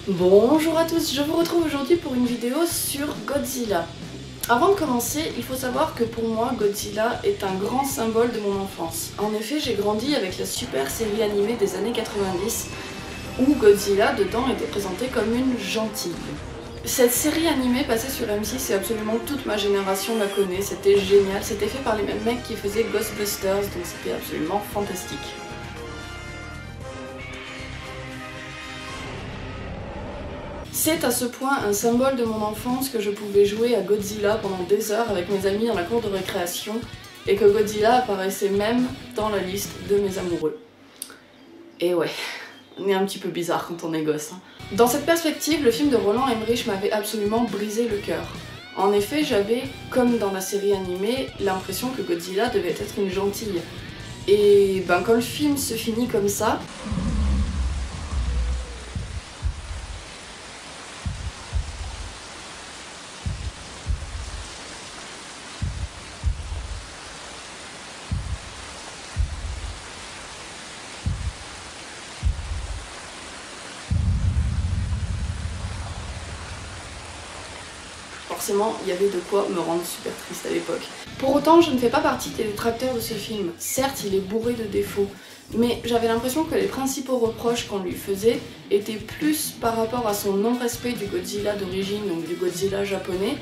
Bonjour à tous, je vous retrouve aujourd'hui pour une vidéo sur Godzilla. Avant de commencer, il faut savoir que pour moi, Godzilla est un grand symbole de mon enfance. En effet, j'ai grandi avec la super série animée des années 90, où Godzilla, dedans, était présenté comme une gentille. Cette série animée passée sur M6 et absolument toute ma génération la connaît, c'était génial, c'était fait par les mêmes mecs qui faisaient Ghostbusters, donc c'était absolument fantastique. C'est à ce point un symbole de mon enfance que je pouvais jouer à Godzilla pendant des heures avec mes amis dans la cour de récréation et que Godzilla apparaissait même dans la liste de mes amoureux. Et ouais, on est un petit peu bizarre quand on est gosse. Dans cette perspective, le film de Roland Emmerich m'avait absolument brisé le cœur. En effet, j'avais, comme dans la série animée, l'impression que Godzilla devait être une gentille. Et ben quand le film se finit comme ça, forcément, il y avait de quoi me rendre super triste à l'époque. Pour autant, je ne fais pas partie des détracteurs de ce film. Certes, il est bourré de défauts, mais j'avais l'impression que les principaux reproches qu'on lui faisait étaient plus par rapport à son non-respect du Godzilla d'origine, donc du Godzilla japonais,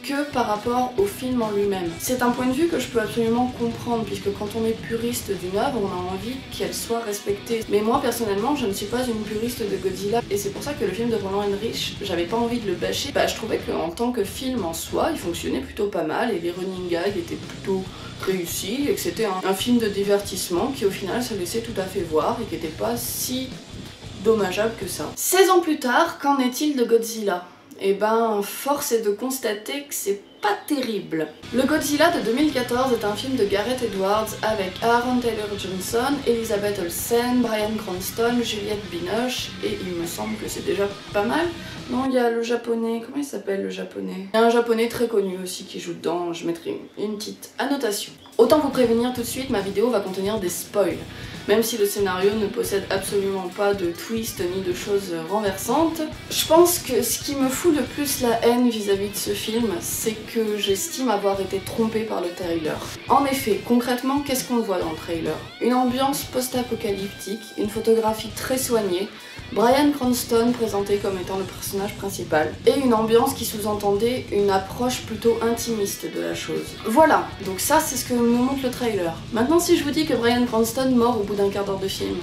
que par rapport au film en lui-même. C'est un point de vue que je peux absolument comprendre, puisque quand on est puriste d'une œuvre, on a envie qu'elle soit respectée. Mais moi, personnellement, je ne suis pas une puriste de Godzilla, et c'est pour ça que le film de Roland Emmerich, j'avais pas envie de le bâcher. Je trouvais qu'en tant que film en soi, il fonctionnait plutôt pas mal, et les running gags étaient plutôt réussis, et que c'était un film de divertissement qui au final se laissait tout à fait voir, et qui n'était pas si dommageable que ça. 16 ans plus tard, qu'en est-il de Godzilla ? Et ben, force est de constater que c'est pas terrible. Le Godzilla de 2014 est un film de Gareth Edwards avec Aaron Taylor-Johnson, Elizabeth Olsen, Bryan Cranston, Juliette Binoche, et il me semble que c'est déjà pas mal. Non, il y a le japonais, comment il s'appelle le japonais? Il y a un japonais très connu aussi qui joue dedans, je mettrai une petite annotation. Autant vous prévenir tout de suite, ma vidéo va contenir des spoils. Même si le scénario ne possède absolument pas de twist ni de choses renversantes, je pense que ce qui me fout le plus la haine vis-à-vis de ce film, c'est que j'estime avoir été trompée par le trailer. En effet, concrètement, qu'est-ce qu'on voit dans le trailer? Une ambiance post-apocalyptique, une photographie très soignée, Bryan Cranston présenté comme étant le personnage principal, et une ambiance qui sous-entendait une approche plutôt intimiste de la chose. Voilà, donc ça c'est ce que nous montre le trailer. Maintenant si je vous dis que Bryan Cranston mort au bout d'un quart d'heure de film,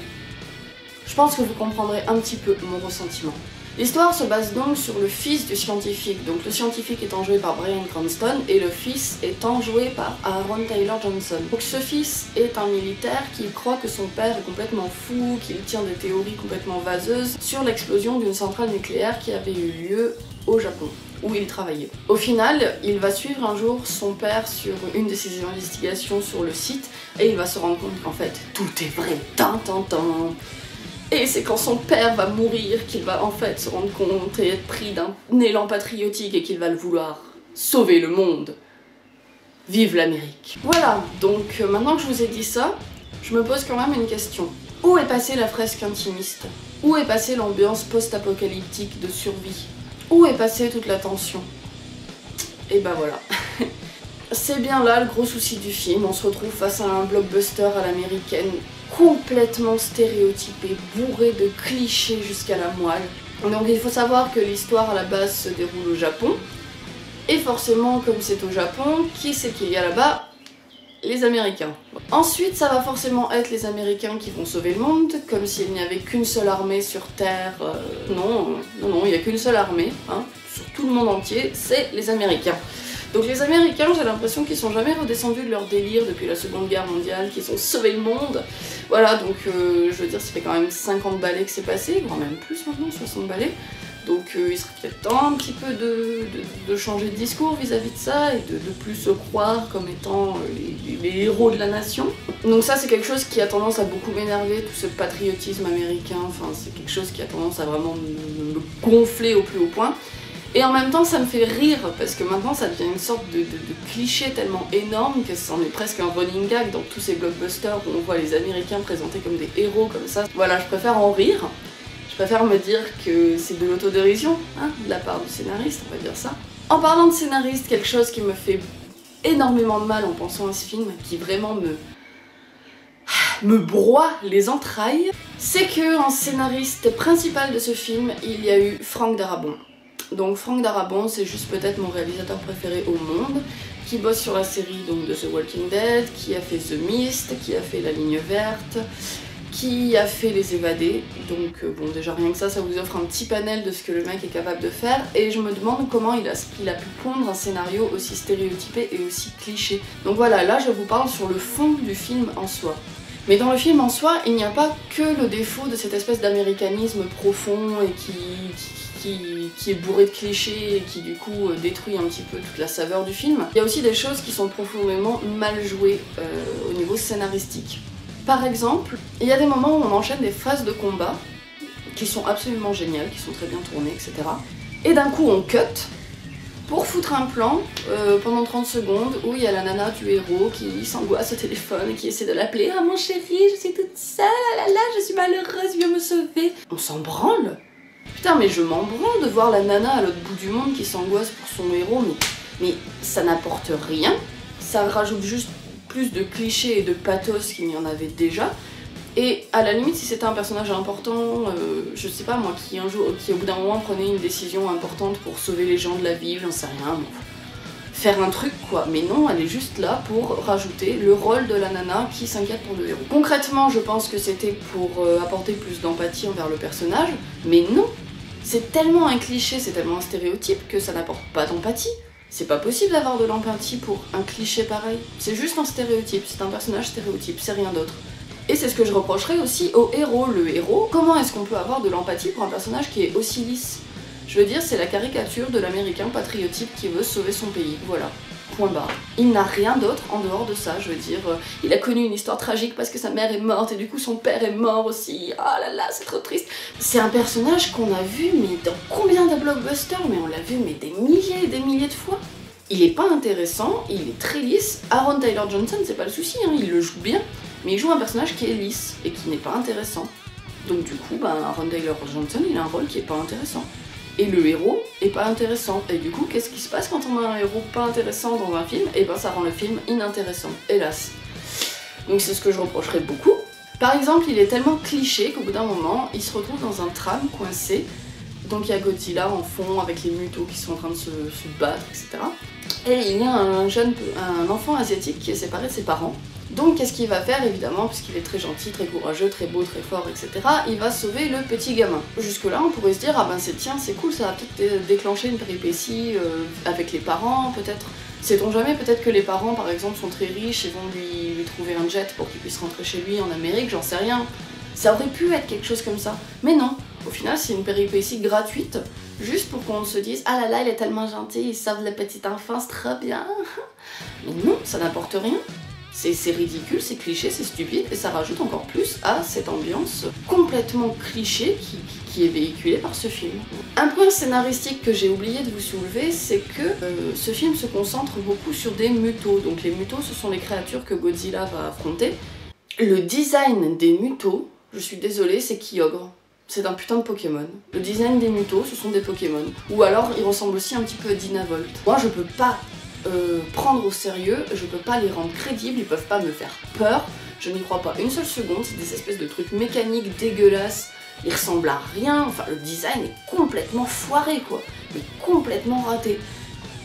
je pense que vous comprendrez un petit peu mon ressentiment. L'histoire se base donc sur le fils du scientifique, donc le scientifique étant joué par Bryan Cranston et le fils étant joué par Aaron Taylor-Johnson. Donc ce fils est un militaire qui croit que son père est complètement fou, qu'il tient des théories complètement vaseuses sur l'explosion d'une centrale nucléaire qui avait eu lieu au Japon, où il travaillait. Au final, il va suivre un jour son père sur une de ses investigations sur le site et il va se rendre compte qu'en fait, tout est vrai. Et c'est quand son père va mourir qu'il va en fait se rendre compte et être pris d'un élan patriotique et qu'il va le vouloir sauver le monde. Vive l'Amérique. Voilà, donc maintenant que je vous ai dit ça, je me pose quand même une question. Où est passée la fresque intimiste? Où est passée l'ambiance post-apocalyptique de survie? Où est passée toute la tension? Et ben voilà. C'est bien là le gros souci du film, on se retrouve face à un blockbuster à l'américaine, complètement stéréotypé, bourré de clichés jusqu'à la moelle. Donc il faut savoir que l'histoire à la base se déroule au Japon, et forcément comme c'est au Japon, qui c'est qu'il y a là-bas? Les Américains. Ensuite ça va forcément être les Américains qui vont sauver le monde, comme s'il n'y avait qu'une seule armée sur Terre. Non, il n'y a qu'une seule armée, hein, sur tout le monde entier, c'est les Américains. Donc les Américains, j'ai l'impression qu'ils sont jamais redescendus de leur délire depuis la Seconde Guerre mondiale, qu'ils ont sauvé le monde. Voilà, donc je veux dire, ça fait quand même 50 balais que c'est passé, voire même plus maintenant, 60 balais. Donc il serait peut-être temps un petit peu de changer de discours vis-à-vis de ça et de plus se croire comme étant les héros de la nation. Donc ça c'est quelque chose qui a tendance à beaucoup m'énerver, tout ce patriotisme américain, enfin c'est quelque chose qui a tendance à vraiment me gonfler au plus haut point. Et en même temps ça me fait rire parce que maintenant ça devient une sorte de cliché tellement énorme que c'en est presque un running gag dans tous ces blockbusters où on voit les Américains présentés comme des héros comme ça. Voilà, je préfère en rire. Je préfère me dire que c'est de l'autodérision, hein, de la part du scénariste, on va dire ça. En parlant de scénariste, quelque chose qui me fait énormément de mal en pensant à ce film, qui vraiment me broie les entrailles, c'est que en scénariste principal de ce film, il y a eu Frank Darabont. Donc Frank Darabont, c'est juste peut-être mon réalisateur préféré au monde, qui bosse sur la série donc, de The Walking Dead, qui a fait The Mist, qui a fait La Ligne Verte, qui a fait Les Évadés. Donc bon, déjà rien que ça vous offre un petit panel de ce que le mec est capable de faire, et je me demande comment il a pu pondre un scénario aussi stéréotypé et aussi cliché. Donc voilà, là je vous parle sur le fond du film en soi. Mais dans le film en soi, il n'y a pas que le défaut de cette espèce d'américanisme profond et qui est bourré de clichés et qui du coup détruit un petit peu toute la saveur du film. Il y a aussi des choses qui sont profondément mal jouées au niveau scénaristique. Par exemple, il y a des moments où on enchaîne des phases de combat qui sont absolument géniales, qui sont très bien tournées, etc. Et d'un coup on cut pour foutre un plan pendant 30 secondes où il y a la nana du héros qui s'angoisse au téléphone et qui essaie de l'appeler « Ah mon chéri, je suis toute seule, ah là là, je suis malheureuse, viens me sauver !» On s'en branle. Putain, mais je m'en branle de voir la nana à l'autre bout du monde qui s'angoisse pour son héros, mais ça n'apporte rien. Ça rajoute juste plus de clichés et de pathos qu'il n'y en avait déjà. Et à la limite, si c'était un personnage important, je sais pas moi, qui au bout d'un moment prenait une décision importante pour sauver les gens de la ville, j'en sais rien, bon, faire un truc quoi. Mais non, elle est juste là pour rajouter le rôle de la nana qui s'inquiète pour le héros. Concrètement, je pense que c'était pour apporter plus d'empathie envers le personnage, mais non, c'est tellement un cliché, c'est tellement un stéréotype que ça n'apporte pas d'empathie. C'est pas possible d'avoir de l'empathie pour un cliché pareil. C'est juste un stéréotype, c'est un personnage stéréotype, c'est rien d'autre. Et c'est ce que je reprocherais aussi au héros. Le héros, comment est-ce qu'on peut avoir de l'empathie pour un personnage qui est aussi lisse? Je veux dire, c'est la caricature de l'américain patriotique qui veut sauver son pays, voilà. Point barre. Il n'a rien d'autre en dehors de ça, je veux dire. Il a connu une histoire tragique parce que sa mère est morte et du coup son père est mort aussi. Ah là là, c'est trop triste. C'est un personnage qu'on a vu, mais dans combien de blockbusters? Mais on l'a vu mais des milliers et des milliers de fois. Il est pas intéressant, il est très lisse. Aaron Taylor Johnson, c'est pas le souci, hein, il le joue bien. Mais il joue un personnage qui est lisse et qui n'est pas intéressant. Donc du coup, Aaron Taylor Johnson, il a un rôle qui est pas intéressant. Et le héros est pas intéressant. Et du coup, qu'est-ce qui se passe quand on a un héros pas intéressant dans un film? Et ça rend le film inintéressant, hélas. Donc c'est ce que je reprocherais beaucoup. Par exemple, il est tellement cliché qu'au bout d'un moment, il se retrouve dans un tram coincé. Donc il y a Godzilla en fond avec les mutos qui sont en train de se battre, etc. Et il y a un enfant asiatique qui est séparé de ses parents. Donc qu'est-ce qu'il va faire évidemment, puisqu'il est très gentil, très courageux, très beau, très fort, etc. Il va sauver le petit gamin. Jusque là on pourrait se dire, ah ben c'est cool, ça va peut-être déclencher une péripétie avec les parents, peut-être. Sait-on jamais, peut-être que les parents par exemple sont très riches et vont lui trouver un jet pour qu'il puisse rentrer chez lui en Amérique, j'en sais rien. Ça aurait pu être quelque chose comme ça, mais non. Au final c'est une péripétie gratuite, juste pour qu'on se dise, ah là là il est tellement gentil, il sauve la petite enfance, très bien. Mais non, ça n'apporte rien. C'est ridicule, c'est cliché, c'est stupide, et ça rajoute encore plus à cette ambiance complètement cliché qui est véhiculée par ce film. Un point scénaristique que j'ai oublié de vous soulever, c'est que ce film se concentre beaucoup sur des mutos. Donc les mutos, ce sont les créatures que Godzilla va affronter. Le design des mutos, je suis désolée, c'est Kyogre. C'est un putain de Pokémon. Le design des mutos, ce sont des Pokémon. Ou alors, ils ressemblent aussi un petit peu à Dynavolt. Moi, je peux pas prendre au sérieux, je peux pas les rendre crédibles, ils peuvent pas me faire peur, je n'y crois pas une seule seconde, c'est des espèces de trucs mécaniques dégueulasses, ils ressemblent à rien, enfin le design est complètement foiré quoi, mais complètement raté.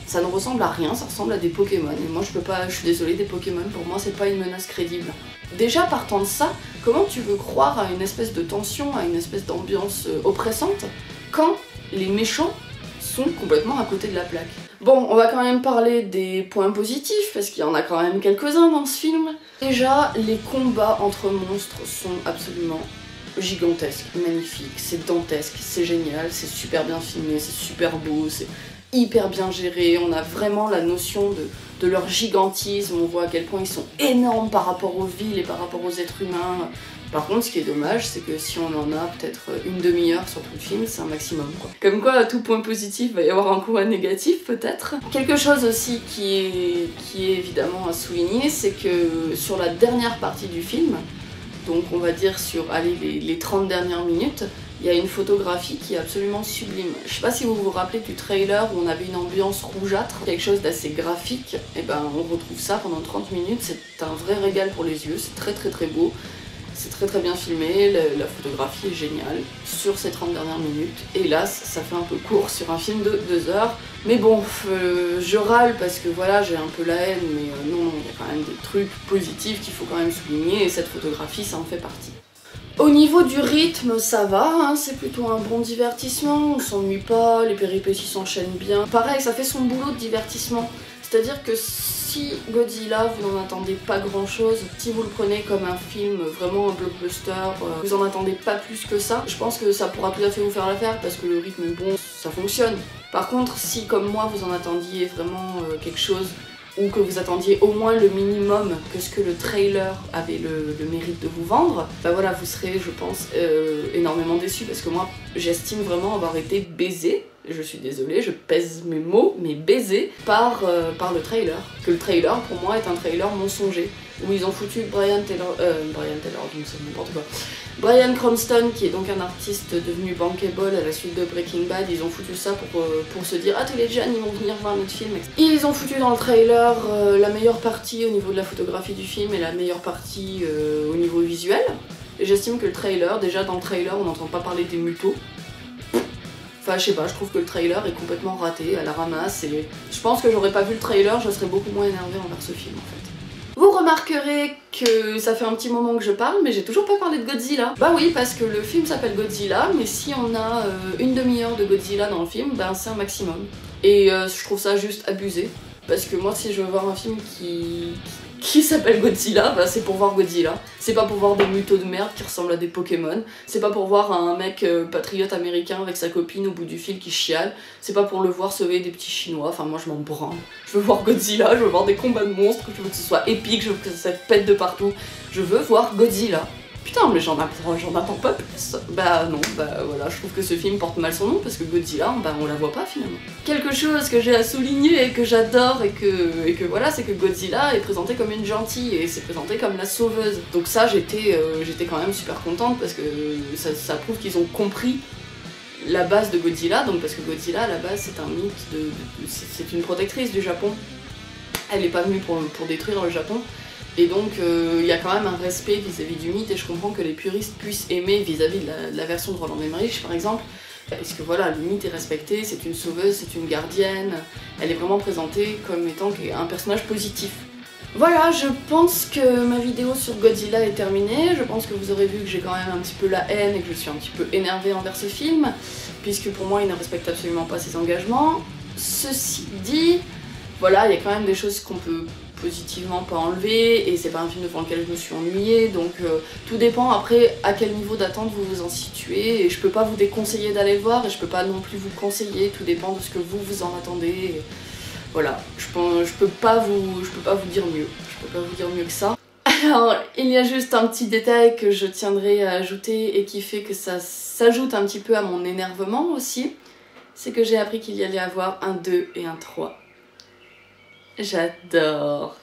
Ça ne ressemble à rien, ça ressemble à des Pokémon, et moi je peux pas, je suis désolée, des Pokémon pour moi c'est pas une menace crédible. Déjà partant de ça, comment tu veux croire à une espèce de tension, à une espèce d'ambiance oppressante, quand les méchants sont complètement à côté de la plaque? Bon, on va quand même parler des points positifs, parce qu'il y en a quand même quelques-uns dans ce film. Déjà, les combats entre monstres sont absolument gigantesques, magnifiques, c'est dantesque, c'est génial, c'est super bien filmé, c'est super beau, c'est hyper bien géré, on a vraiment la notion de leur gigantisme, on voit à quel point ils sont énormes par rapport aux villes et par rapport aux êtres humains. Par contre, ce qui est dommage, c'est que si on en a peut-être une demi-heure sur tout le film, c'est un maximum quoi. Comme quoi, à tout point positif, va y avoir un coup à négatif peut-être. Quelque chose aussi qui est évidemment à souligner, c'est que sur la dernière partie du film, donc on va dire sur allez, les 30 dernières minutes, Il y a une photographie qui est absolument sublime. Je sais pas si vous vous rappelez du trailer où on avait une ambiance rougeâtre, quelque chose d'assez graphique, et ben on retrouve ça pendant 30 minutes, c'est un vrai régal pour les yeux, c'est très beau. C'est très bien filmé, la photographie est géniale sur ces 30 dernières minutes. Hélas, ça fait un peu court sur un film de 2 heures. Mais bon, je râle parce que voilà, j'ai un peu la haine, mais non, il y a quand même des trucs positifs qu'il faut quand même souligner et cette photographie, ça en fait partie. Au niveau du rythme, ça va, hein, c'est plutôt un bon divertissement, on s'ennuie pas, les péripéties s'enchaînent bien. Pareil, ça fait son boulot de divertissement, c'est-à-dire que si Godzilla, vous n'en attendez pas grand-chose, si vous le prenez comme un film vraiment un blockbuster, vous en attendez pas plus que ça, je pense que ça pourra tout à fait vous faire l'affaire parce que le rythme est bon, ça fonctionne. Par contre, si comme moi vous en attendiez vraiment quelque chose, ou que vous attendiez au moins le minimum que ce que le trailer avait le mérite de vous vendre, bah voilà, vous serez, je pense, énormément déçus parce que moi, j'estime vraiment avoir été baisé, je suis désolée, je pèse mes mots, mais baisé par le trailer. Que le trailer, pour moi, est un trailer mensonger, où ils ont foutu Brian Taylor, c'est n'importe quoi. Brian Cranston, qui est donc un artiste devenu bankable à la suite de Breaking Bad, ils ont foutu ça pour se dire « Ah, tous les jeunes, ils vont venir voir notre film ». Ils ont foutu dans le trailer la meilleure partie au niveau de la photographie du film et la meilleure partie au niveau visuel. Et j'estime que le trailer, déjà dans le trailer, on n'entend pas parler des mutos. Enfin, je sais pas, je trouve que le trailer est complètement raté, à la ramasse, et je pense que j'aurais pas vu le trailer, je serais beaucoup moins énervée envers ce film, en fait. Vous remarquerez que ça fait un petit moment que je parle, mais j'ai toujours pas parlé de Godzilla. Bah oui, parce que le film s'appelle Godzilla, mais si on a une demi-heure de Godzilla dans le film, ben c'est un maximum. Et je trouve ça juste abusé, parce que moi, si je veux voir un film qui s'appelle Godzilla, bah c'est pour voir Godzilla. C'est pas pour voir des mutos de merde qui ressemblent à des Pokémon. C'est pas pour voir un mec patriote américain avec sa copine au bout du fil qui chiale. C'est pas pour le voir sauver des petits chinois. Enfin, moi je m'en branle. Je veux voir Godzilla, je veux voir des combats de monstres, je veux que ce soit épique, je veux que ça pète de partout. Je veux voir Godzilla. Putain, mais j'en attends pas plus. Bah non, bah voilà, je trouve que ce film porte mal son nom parce que Godzilla, bah on la voit pas finalement. Quelque chose que j'ai à souligner et que j'adore et que voilà, c'est que Godzilla est présenté comme une gentille et c'est présenté comme la sauveuse. Donc ça, j'étais quand même super contente parce que ça prouve qu'ils ont compris la base de Godzilla, donc parce que Godzilla à la base c'est un mythe c'est une protectrice du Japon. Elle est pas venue pour détruire le Japon. Et donc il y a quand même un respect vis-à-vis du mythe et je comprends que les puristes puissent aimer vis-à-vis de la version de Roland Emmerich par exemple, parce que voilà, le mythe est respecté, c'est une sauveuse, c'est une gardienne, elle est vraiment présentée comme étant un personnage positif. Voilà, je pense que ma vidéo sur Godzilla est terminée, je pense que vous aurez vu que j'ai quand même un petit peu la haine et que je suis un petit peu énervée envers ce film, puisque pour moi il ne respecte absolument pas ses engagements. Ceci dit, voilà, il y a quand même des choses qu'on peut positivement pas enlever et c'est pas un film devant lequel je me suis ennuyée, donc tout dépend après à quel niveau d'attente vous vous en situez et je peux pas vous déconseiller d'aller le voir et je peux pas non plus vous conseiller, tout dépend de ce que vous en attendez. Et voilà, je peux pas vous dire mieux, que ça. Alors il y a juste un petit détail que je tiendrai à ajouter et qui fait que ça s'ajoute un petit peu à mon énervement aussi, c'est que j'ai appris qu'il y allait avoir un 2 et un 3. J'adore.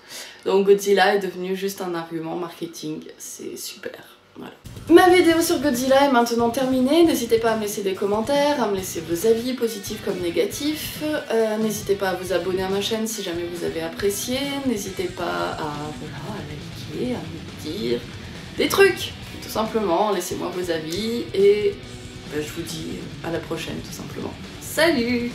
Donc Godzilla est devenu juste un argument marketing, c'est super. Voilà. Ma vidéo sur Godzilla est maintenant terminée, n'hésitez pas à me laisser des commentaires, à me laisser vos avis positifs comme négatifs, n'hésitez pas à vous abonner à ma chaîne si jamais vous avez apprécié, n'hésitez pas à liker, à me dire des trucs, tout simplement, laissez-moi vos avis et je vous dis à la prochaine tout simplement. Salut!